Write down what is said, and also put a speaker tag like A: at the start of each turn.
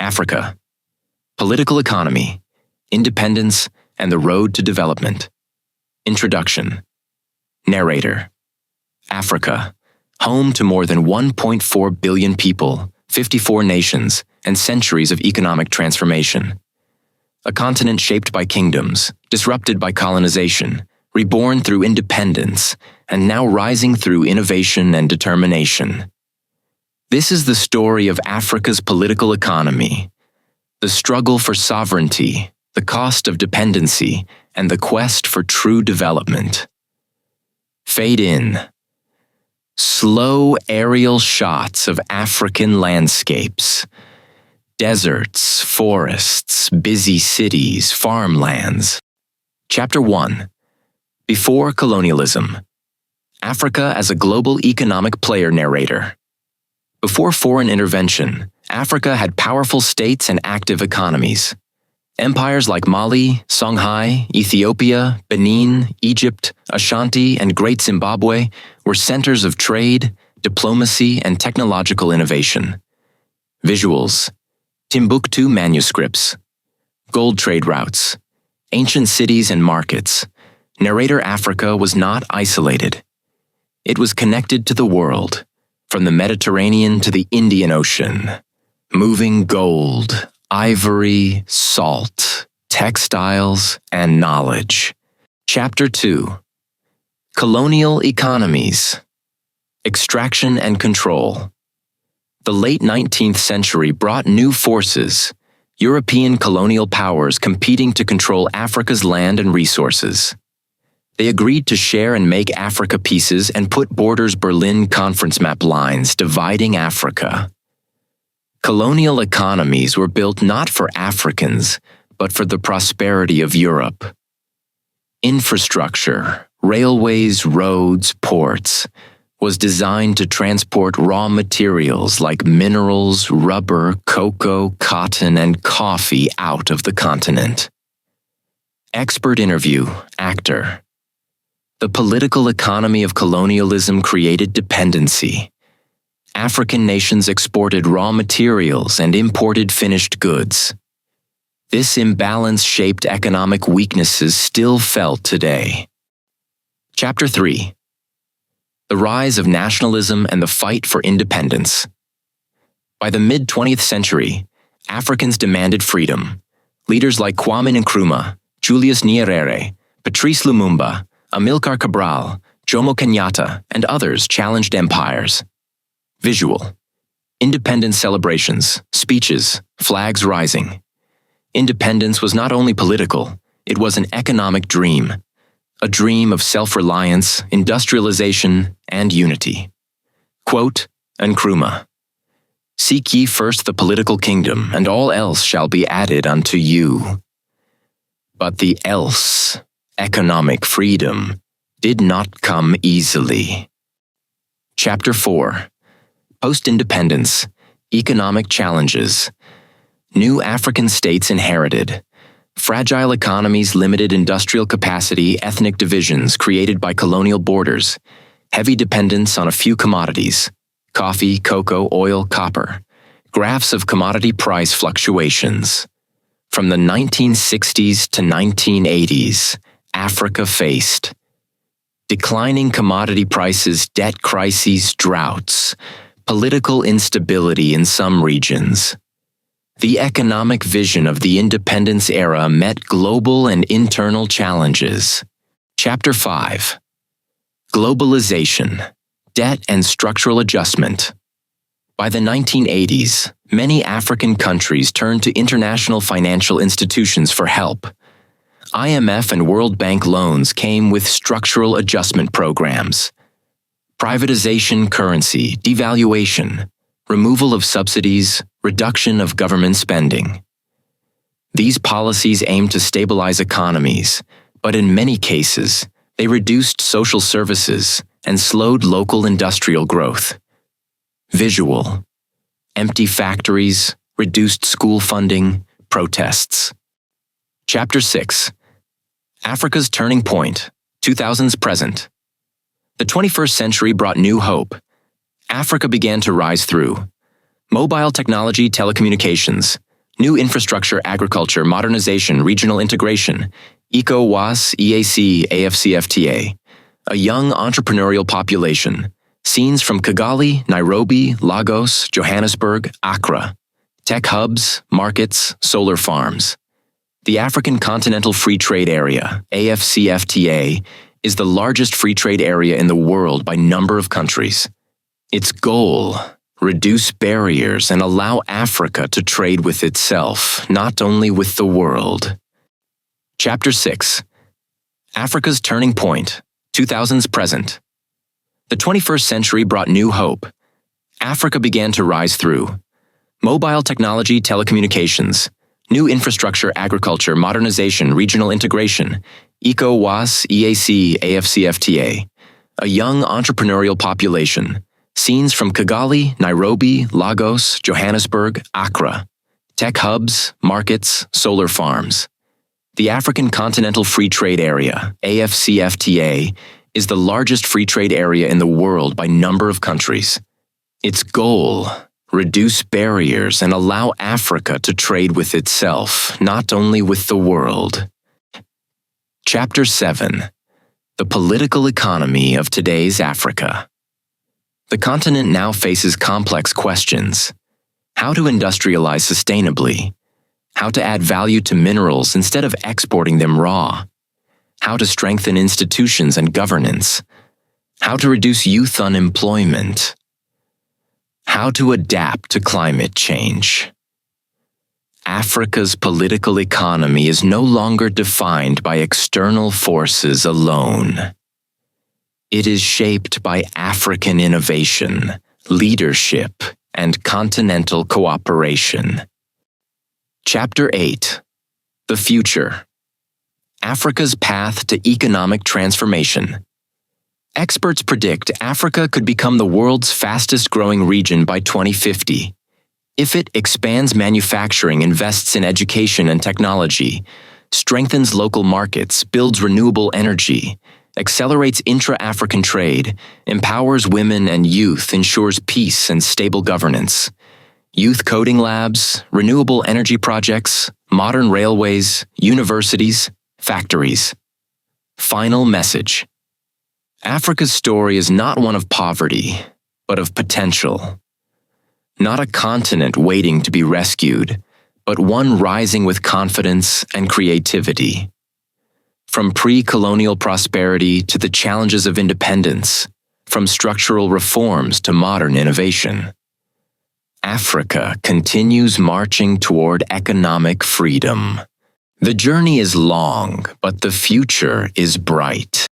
A: Africa. Political economy, independence, and the road to development. Introduction. Narrator. Africa, home to more than 1.4 billion people, 54 nations, and centuries of economic transformation. A continent shaped by kingdoms, disrupted by colonization, reborn through independence, and now rising through innovation and determination. This is the story of Africa's political economy, the struggle for sovereignty, the cost of dependency, and the quest for true development. Fade in. Slow aerial shots of African landscapes. Deserts, forests, busy cities, farmlands. Chapter 1. Before colonialism. Africa as a global economic player. Narrator. Before foreign intervention, Africa had powerful states and active economies. Empires like Mali, Songhai, Ethiopia, Benin, Egypt, Ashanti, and Great Zimbabwe were centers of trade, diplomacy, and technological innovation. Visuals. Timbuktu manuscripts. Gold trade routes. Ancient cities and markets. Narrator. Africa was not isolated. It was connected to the world, from the Mediterranean to the Indian Ocean. Moving gold, ivory, salt, textiles, and knowledge. Chapter 2. Colonial economies. Extraction and control. The late 19th century brought new forces, European colonial powers competing to control Africa's land and resources. They agreed to share and make Africa pieces and put borders Berlin Conference map lines dividing Africa. Colonial economies were built not for Africans, but for the prosperity of Europe. Infrastructure, railways, roads, ports, was designed to transport raw materials like minerals, rubber, cocoa, cotton, and coffee out of the continent. Expert interview, actor. The political economy of colonialism created dependency. African nations exported raw materials and imported finished goods. This imbalance shaped economic weaknesses still felt today. Chapter 3. The rise of nationalism and the fight for independence. By the mid-20th century, Africans demanded freedom. Leaders like Kwame Nkrumah, Julius Nyerere, Patrice Lumumba, Amilcar Cabral, Jomo Kenyatta, and others challenged empires. Visual. Independence celebrations, speeches, flags rising. Independence was not only political, it was an economic dream. A dream of self-reliance, industrialization, and unity. Quote, Nkrumah. Seek ye first the political kingdom, and all else shall be added unto you. But the else, economic freedom, did not come easily. Chapter 4. Post-independence, economic challenges. New African states inherited. Fragile economies, limited industrial capacity, ethnic divisions created by colonial borders, heavy dependence on a few commodities, coffee, cocoa, oil, copper, graphs of commodity price fluctuations. From the 1960s to 1980s, Africa faced declining commodity prices, debt crises, droughts, political instability in some regions. The economic vision of the independence era met global and internal challenges. Chapter 5. Globalization, Debt and Structural Adjustment. By the 1980s, many African countries turned to international financial institutions for help. IMF and World Bank loans came with structural adjustment programs. Privatization, currency, devaluation, removal of subsidies, reduction of government spending. These policies aimed to stabilize economies, but in many cases, they reduced social services and slowed local industrial growth. Visual. Empty factories, reduced school funding, protests. Chapter 6. Africa's Turning Point, 2000s Present. The 21st century brought new hope. Africa began to rise through mobile technology, telecommunications, new infrastructure, agriculture, modernization, regional integration, ECOWAS, EAC, AFCFTA, a young entrepreneurial population, scenes from Kigali, Nairobi, Lagos, Johannesburg, Accra, tech hubs, markets, solar farms. The African Continental Free Trade Area, AFCFTA, is the largest free trade area in the world by number of countries. Its goal: reduce barriers and allow Africa to trade with itself, not only with the world. Chapter 6. Africa's Turning Point, 2000s Present. The 21st century brought new hope. Africa began to rise through mobile technology, telecommunications, new infrastructure, agriculture, modernization, regional integration, ECOWAS, EAC, AFCFTA, a young entrepreneurial population, scenes from Kigali, Nairobi, Lagos, Johannesburg, Accra, tech hubs, markets, solar farms. The African Continental Free Trade Area, AFCFTA, is the largest free trade area in the world by number of countries. Its goal: reduce barriers and allow Africa to trade with itself, not only with the world. Chapter 7. The Political Economy of Today's Africa. The continent now faces complex questions: how to industrialize sustainably, how to add value to minerals instead of exporting them raw, how to strengthen institutions and governance, how to reduce youth unemployment, how to adapt to climate change. Africa's political economy is no longer defined by external forces alone. It is shaped by African innovation, leadership, and continental cooperation. Chapter 8. The Future. Africa's Path to Economic Transformation. Experts predict Africa could become the world's fastest-growing region by 2050. If it expands manufacturing, invests in education and technology, strengthens local markets, builds renewable energy, accelerates intra-African trade, empowers women and youth, ensures peace and stable governance. Youth coding labs, renewable energy projects, modern railways, universities, factories. Final message. Africa's story is not one of poverty, but of potential. Not a continent waiting to be rescued, but one rising with confidence and creativity. From pre-colonial prosperity to the challenges of independence, from structural reforms to modern innovation, Africa continues marching toward economic freedom. The journey is long, but the future is bright.